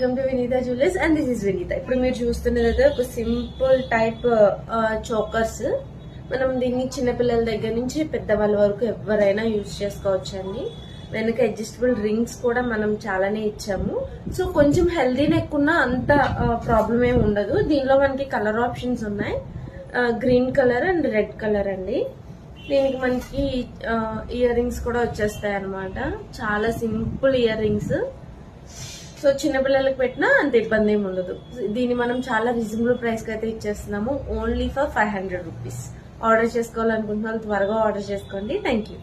Welcome to Vineeta jewellers and this is Vineeta. ఇప్పుడు మీరు చూస్తున్నది అయితే ఒక సింపుల్ టైప్ చోకర్స్. మనం దీన్ని చిన్నపిల్లల దగ్గర నుంచి పెద్దవాళ్ళ వరకు ఎవరైనా యూజ్ చేసుకోవచ్చు అండి. వెనక అడ్జస్టబుల్ రింగ్స్ కూడా మనం చాలానే ఇచ్చాము. సో కొంచెం హెల్దీ నెక్ ఉన్న అంత ప్రాబ్లం ఏమి ఉండదు. దీనిలో మనకి కలర్ ఆప్షన్స్ ఉన్నాయి, green colour and red colour అండి. దీనికి మనకి ఇయర్ రింగ్స్ కూడా వచ్చేస్తాయి అన్నమాట. చాలా సింపుల్ ఇయర్ రింగ్స్. సో చిన్నపిల్లలకు పెట్టినా అంత ఇబ్బంది ఏమి ఉండదు. దీన్ని మనం చాలా రీజనబుల్ ప్రైస్ కి అయితే ఇచ్చేస్తున్నాము, ఓన్లీ ఫర్ 500 రూపీస్. ఆర్డర్ చేసుకోవాలనుకుంటున్న వాళ్ళు త్వరగా ఆర్డర్ చేసుకోండి. Thank you.